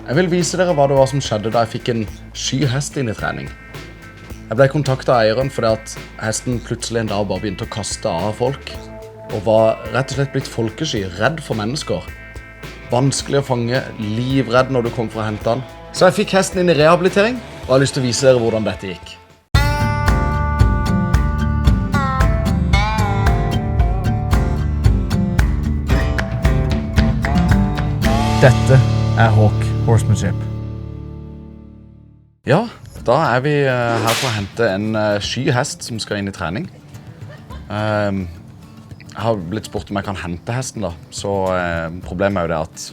Jeg vil vise dere hva det var som skjedde da jeg fikk en sky hest inn i trening. Jeg ble kontaktet av eieren fordi at hesten plutselig en dag bare begynte å kaste av folk, og var rett og slett blitt folkesky, redd for mennesker. Vanskelig å fange, livredd når du kom for å hente den. Så jeg fikk hesten inn i rehabilitering, og jeg har lyst til å vise dere hvordan dette gikk. Dette Hawk Horsemanship. Ja, da vi her for å hente en sky hest som skal inn i trening. Jeg har blitt spurt om jeg kan hente hesten da, så problemet jo det at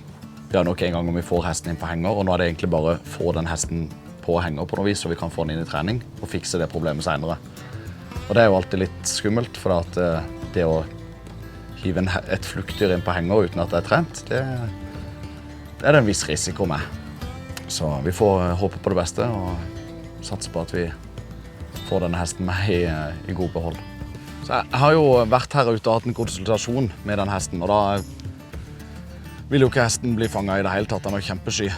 det nok en gang om vi får hesten inn på henger, og nå det egentlig bare å få den hesten på henger på noe vis, så vi kan få den inn i trening og fikse det problemet senere. Og det jo alltid litt skummelt, for at det å hive et fluktdyr inn på henger uten at det trent, det det en viss risiko med. Så vi får håpe på det beste og satse på at vi får denne hesten med i god behold. Så jeg har jo vært her ute og hatt en konsultasjon med den hesten, og da vil jo ikke hesten bli fanget i det hele tatt. Den er kjempesky.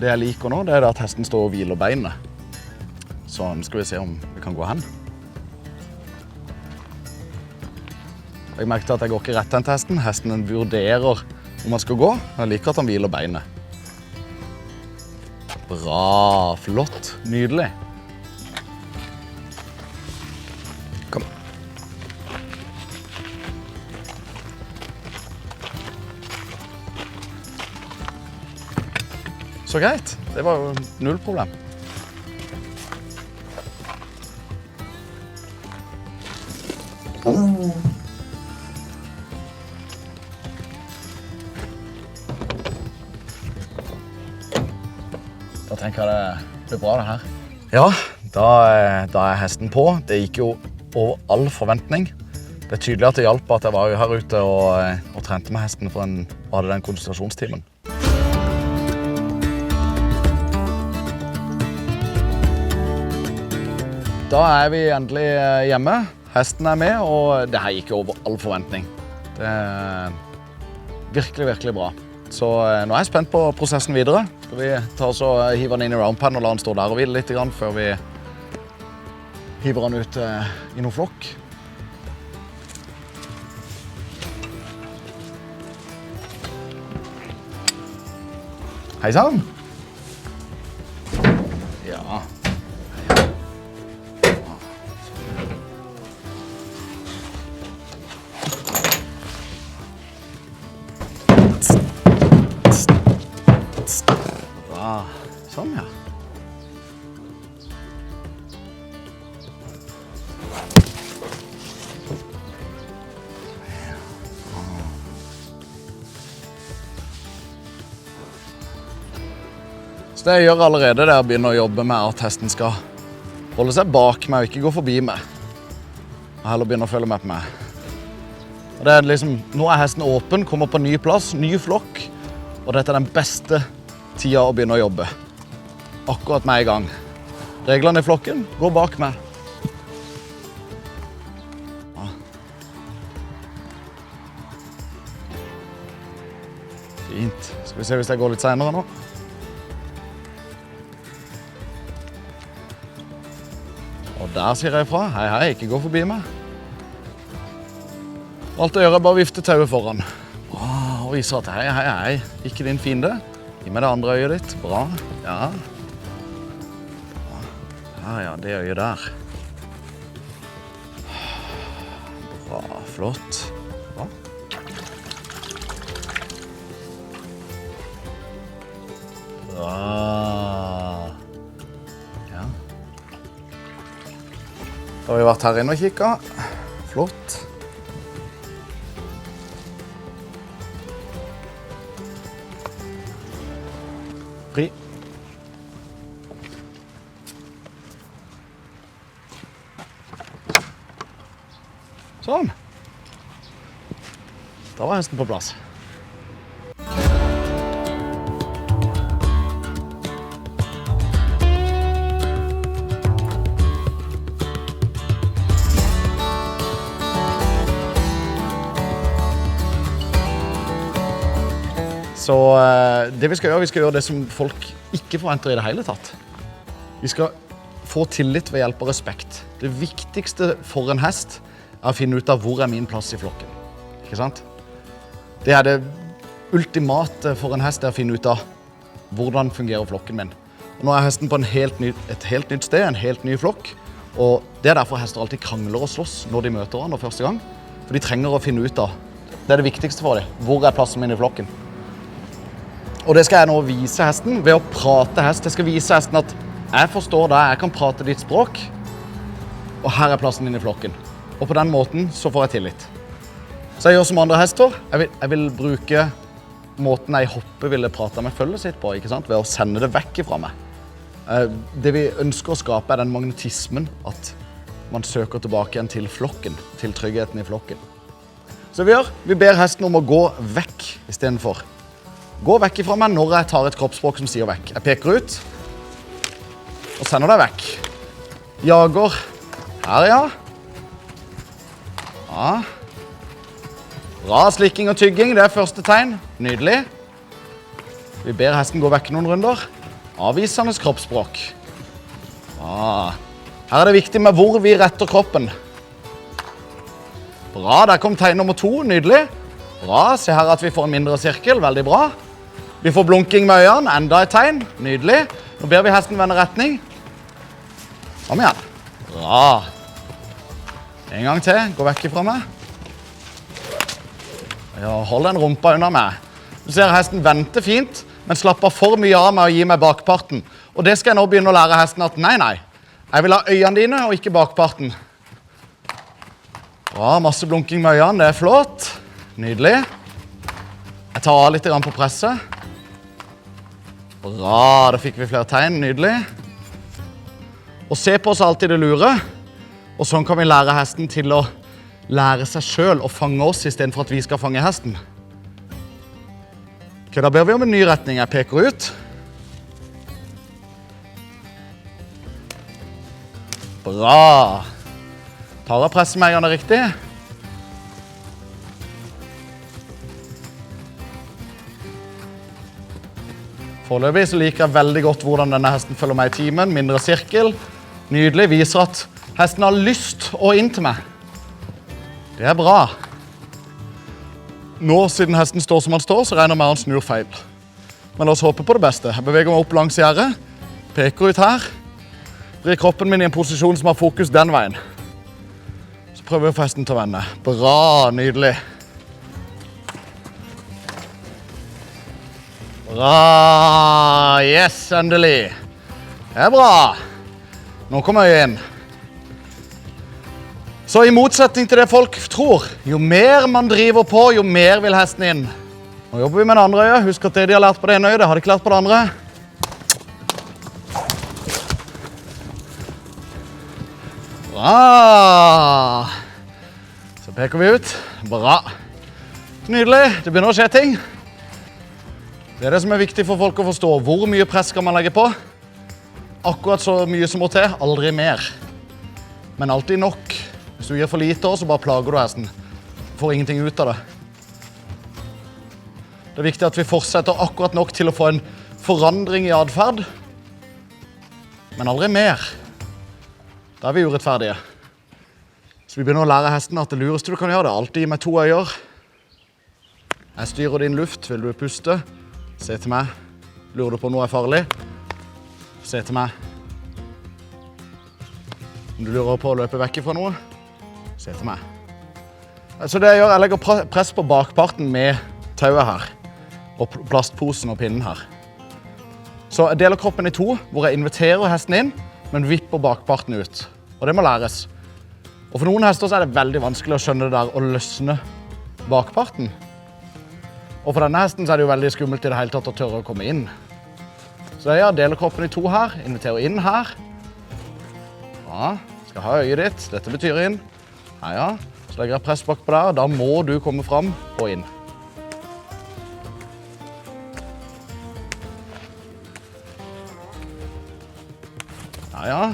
Det jeg liker nå, det at hesten står og hviler beinet. Så nå skal vi se om vi kan gå hen. Jeg merket at jeg går ikke rett hen til hesten. Hesten vurderer om han skal gå. Jeg liker at han hviler beinet. Bra, flott, nydelig. Kom. Så greit, det var jo null problem. Da tenker jeg det blir bra det her. Ja, da hesten på. Det gikk jo over all forventning. Det tydelig at det hjalp at jeg var jo her ute og trente med hesten for hadde den konsultasjonstimen. Da vi endelig hjemme. Hesten med, og det her gikk jo over all forventning. Det virkelig, virkelig bra. Så nå jeg spent på prosessen videre. Skal vi ta oss og hive den inn i roundpen og la den stå der og hvile litt før vi hiver den ut i noen flokk. Hei sann! Ja. Sånn, ja. Så det jeg gjør allerede, det å begynne å jobbe med at hesten skal holde seg bak meg og ikke gå forbi meg. Og heller begynne å følge med på meg. Og det liksom, nå hesten åpen, kommer på ny plass, ny flokk, og dette den beste tida å begynne å jobbe. Akkurat med i gang. Reglene i flokken går bak meg. Ja. Fint. Skal vi se hvis jeg går litt senere nå. Og der sier jeg ifra. Hei, hei, ikke gå forbi meg. Alt jeg gjør bare vifte tauet foran. Bra, og viser at hei, hei, hei. Ikke din fiende. Gi meg det andre øyet ditt. Bra. Ja. Ja, det øyet der. Bra, flott. Bra. Bra. Ja. Da har vi vært her inne og kikket. Flott. Fri. Sånn. Da var hesten på plass. Så det vi skal gjøre det som folk ikke forventer i det hele tatt. Vi skal få tillit ved hjelp av respekt. Det viktigste for en hest er å finne ut av hvor er min plass i flokken. Ikke sant? Det er det ultimate for en hest, er å finne ut av hvordan fungerer flokken min. Og nå er hesten på et helt nytt sted, en helt ny flokk. Og det er derfor hester alltid krangler og slåss når de møter hverandre første gang. For de trenger å finne ut av, det er det viktigste for dem, hvor er plassen min i flokken. Og det skal jeg nå vise hesten ved å prate hest. Jeg skal vise hesten at jeg forstår deg, jeg kan prate ditt språk, og her er plassen din i flokken. Og på den måten så får jeg tillit. Så jeg gjør som andre hester. Jeg vil bruke måten jeg i hoppet ville prate med følget sitt på, ikke sant? Ved å sende det vekk fra meg. Det vi ønsker å skape er den magnetismen, at man søker tilbake igjen til flokken, til tryggheten i flokken. Så vi ber hesten om å gå vekk i stedet for. Gå vekk fra meg når jeg tar et kroppsspråk som sier vekk. Jeg peker ut, og sender deg vekk. Jager. Her, ja. Ja. Bra, slikking og tygging, det er første tegn. Nydelig. Vi ber hesten gå vekk noen runder. Avvisende kroppsspråk. Bra. Her er det viktig med hvor vi retter kroppen. Bra, der kom tegn nummer 2, nydelig. Bra, se her at vi får en mindre sirkel, veldig bra. Vi får blunking med øynene, enda et tegn, nydelig. Nå ber vi hesten vende retning. Kom igjen. Bra. En gang til, gå vekk fra meg. Ja, hold den rumpa under meg. Du ser hesten venter fint, men slapper for mye av med å gi meg bakparten. Og det skal jeg nå begynne å lære hesten at nei. Jeg vil ha øynene dine og ikke bakparten. Bra, masse blunking med øynene, det er flott. Nydelig. Jeg tar av litt på presset. Bra, da fikk vi flere tegn, nydelig. Og se på oss alltid det lure. Og sånn kan vi lære hesten til å lære seg selv å fange oss i stedet for at vi skal fange hesten. Ok, da ber vi om en ny retning. Jeg peker ut. Bra. Tar av presset med øynene riktig. Foreløpig så liker jeg veldig godt hvordan denne hesten følger meg i timen. Mindre sirkel. Nydelig. Viser at hesten har lyst å inn til meg. Det er bra. Nå, siden hesten står som han står, så regner jeg med han snur feil. Men la oss håpe på det beste. Jeg beveger meg opp langs gjerdet, peker ut her, vrir kroppen min i en posisjon som har fokus den veien. Så prøver vi å få hesten til å vende. Bra, nydelig. Bra, yes, endelig. Det er bra. Nå kommer jeg inn. Så i motsetning til det folk tror, jo mer man driver på, jo mer vil hesten inn. Nå jobber vi med det andre øyet. Husk at det de har lært på det ene øyet, det har de ikke lært på det andre. Bra. Så peker vi ut. Bra. Nydelig. Det begynner å skje ting. Det er det som er viktig for folk å forstå. Hvor mye press skal man legge på? Akkurat så mye som må til, aldri mer. Men alltid nok. Hvis du gir for lite også, så bare plager du hesten. Får ingenting ut av det. Det er viktig at vi fortsetter akkurat nok til å få en forandring i adferd. Men aldri mer. Da er vi urettferdige. Så vi begynner å lære hesten at det lureste du kan gjøre det. Alltid gi meg 2 øyer. Jeg styrer din luft. Vil du puste? Se til meg. Lurer du på noe er farlig? Se til meg. Om du lurer på å løpe vekk fra noe? Se til meg. Så det jeg gjør, jeg legger press på bakparten med tauet her, og plastposen og pinnen her. Så jeg deler kroppen i 2, hvor jeg inviterer hesten inn, men vipper bakparten ut. Og det må læres. Og for noen hester så er det veldig vanskelig å skjønne det der og løsne bakparten. Og for denne hesten så er det jo veldig skummelt i det hele tatt å tørre å komme inn. Så jeg deler kroppen i 2 her, inviterer inn her. Ja, skal ha øyet ditt, dette betyr inn. Ja, så legger jeg press bak på der, da må du komme fram og inn. Ja.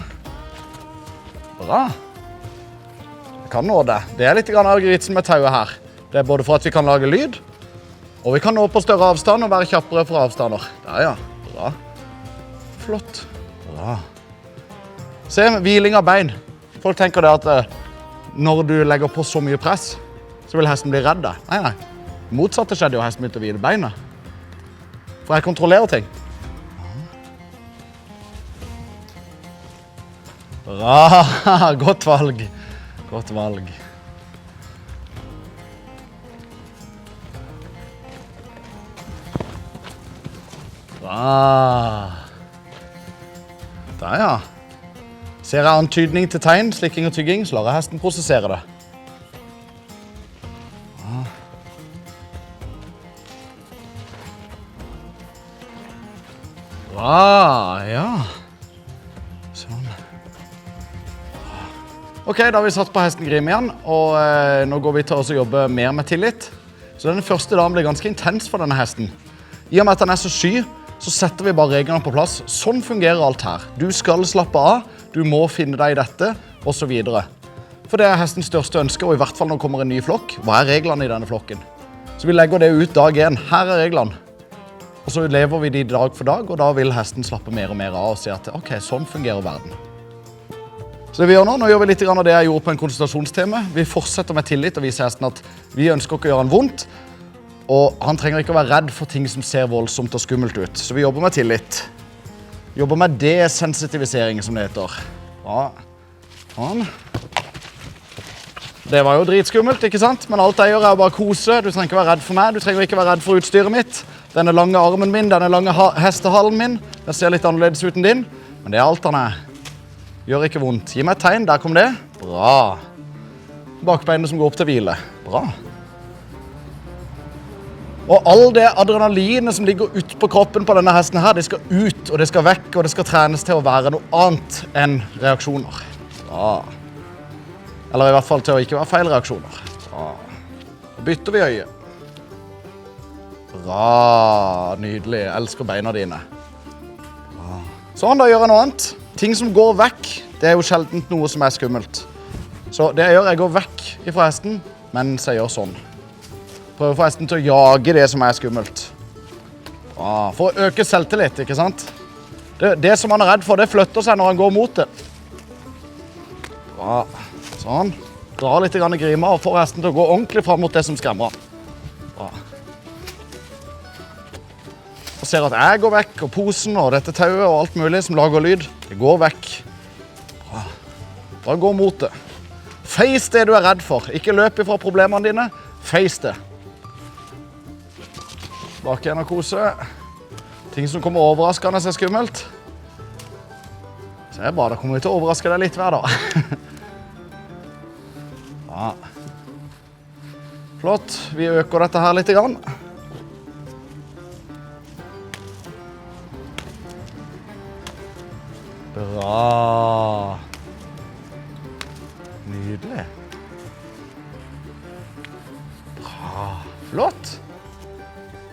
Bra. Jeg kan nå det. Det er litt av gritsen med tauet her. Det er både for at vi kan lage lyd, Og vi kan nå på større avstand og være kjappere for avstander. Der ja, bra. Flott. Bra. Se, hviling av bein. Folk tenker det at når du legger på så mye press, så vil hesten bli redd deg. Nei. Motsatte skjedde jo hesten begynte å hvile beinet. For jeg kontrollerer ting. Bra, godt valg. Godt valg. Bra. Der ja. Ser jeg antydning til tegn, slikking og tygging, så lar jeg hesten prosessere det. Bra, ja. Sånn. Ok, da har vi satt på hesten Grim igjen, og nå går vi til å jobbe mer med tillit. Så denne første dagen blir ganske intens for denne hesten. I og med at han er så sky, så setter vi bare reglene på plass. Sånn fungerer alt her. Du skal slappe av, du må finne deg i dette, og så videre. For det er hestens største ønske, og i hvert fall når det kommer en ny flokk. Hva er reglene i denne flokken? Så vi legger det ut dag 1. Her er reglene. Og så lever vi de dag for dag, og da vil hesten slappe mer og mer av og si at ok, sånn fungerer verden. Så det vi gjør nå gjør vi litt av det jeg gjorde på en konsultasjonstime. Vi fortsetter med tillit og viser hesten at vi ønsker ikke å gjøre han vondt, og han trenger ikke å være redd for ting som ser voldsomt og skummelt ut. Så vi jobber med tillit. Vi jobber med desensitivisering, som det heter. Ja. Sånn. Det var jo dritskummelt, ikke sant? Men alt jeg gjør er å bare kose. Du trenger ikke være redd for meg, du trenger ikke være redd for utstyret mitt. Denne lange armen min, denne lange hestehalen min, den ser litt annerledes ut enn din, men det er alt han er. Gjør ikke vondt. Gi meg et tegn, der kom det. Bra. Bakbeinet som går opp til hvile. Bra. Og all det adrenalinet som ligger ut på kroppen på denne hesten her, det skal ut, og det skal vekk, og det skal trenes til å være noe annet enn reaksjoner. Bra. Eller i hvert fall til å ikke være feil reaksjoner. Bra. Så bytter vi øye. Bra. Nydelig. Jeg elsker beina dine. Bra. Sånn, da gjør jeg noe annet. Ting som går vekk, det er jo sjelden noe som er skummelt. Så det jeg gjør, jeg går vekk fra hesten, mens jeg gjør sånn. Prøver å få hesten til å jage det som er skummelt. For å øke selvtillit, ikke sant? Det som han er redd for, det flytter seg når han går mot det. Bra. Sånn. Dra litt grima og får hesten til å gå ordentlig frem mot det som skremmer han. Bra. Og ser at jeg går vekk, og posen og dette tauet og alt mulig som lager lyd, det går vekk. Bra. Bare gå mot det. Face det du er redd for. Ikke løp ifra problemene dine. Face det. Bak igjen og kose. Ting som kommer overraskende er skummelt. Så det er bra, da kommer vi til å overraske deg litt hver dag. Bra. Flott. Vi øker dette her litt grann. Bra. Nydelig. Bra. Flott.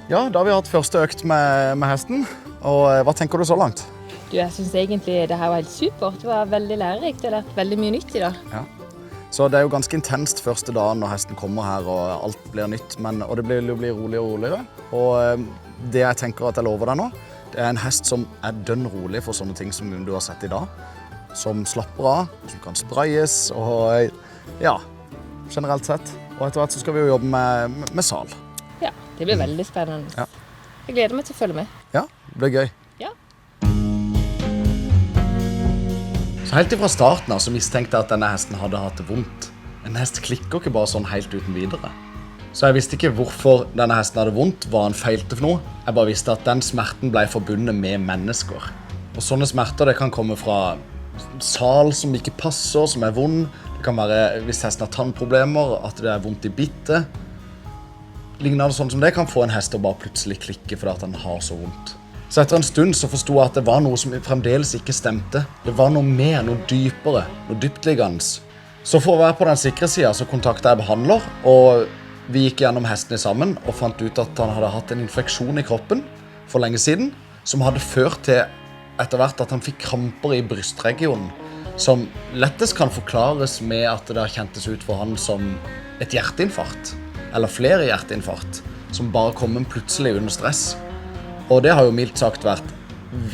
Ja, da har vi hatt første økt med hesten. Og hva tenker du så langt? Jeg synes egentlig det her var helt supert. Det var veldig lærerikt. Jeg har lært veldig mye nytt i dag. Ja. Så det er jo ganske intenst første dagen når hesten kommer her og alt blir nytt. Og det blir roligere og roligere. Og det jeg tenker at jeg lover deg nå, det er en hest som er dønn rolig for sånne ting som du har sett i dag. Som slapper av, som kan sprayes, og ja, generelt sett. Og etter hvert så skal vi jo jobbe med sal. Ja, det blir veldig spennende. Ja. Jeg gleder meg til å følge med. Ja, det blir gøy. Ja. Så helt fra starten av så mistenkte jeg at denne hesten hadde hatt det vondt. En hest klikker ikke bare sånn helt uten videre. Så jeg visste ikke hvorfor denne hesten hadde vondt, hva han feilte for noe. Jeg bare visste at den smerten ble forbundet med mennesker. Og sånne smerter det kan komme fra sal som ikke passer, som er vond. Det kan være hvis hesten har tannproblemer, at det er vondt i bittet. Lignende sånn som det kan få en hest å bare plutselig klikke fordi at han har så vondt. Så etter en stund så forstod jeg at det var noe som fremdeles ikke stemte. Det var noe mer, noe dypere, noe dyptliggende. Så for å være på den sikre siden så kontaktet jeg behandler, og vi gikk gjennom hestene sammen og fant ut at han hadde hatt en infeksjon i kroppen for lenge siden, som hadde ført til etter hvert at han fikk kramper i brystregionen, som lettest kan forklares med at det har kjentes ut for han som et hjerteinfarkt, eller flere hjerteinfarkt, som bare kom plutselig under stress. Og det har jo mildt sagt vært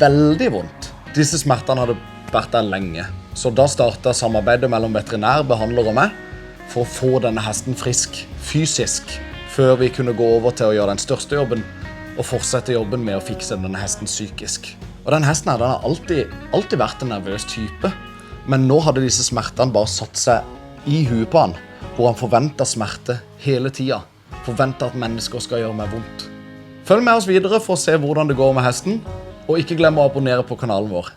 veldig vondt. Disse smertene hadde vært der lenge. Så da startet samarbeidet mellom veterinær, behandler og meg for å få denne hesten frisk, fysisk, før vi kunne gå over til å gjøre den største jobben og fortsette jobben med å fikse denne hesten psykisk. Og den hesten her, den har alltid vært en nervøs type, men nå hadde disse smertene bare satt seg i huet på han, hvor han forventet smerte hele tiden, forventet at mennesker skal gjøre meg vondt. Følg med oss videre for å se hvordan det går med hesten, og ikke glem å abonnere på kanalen vår.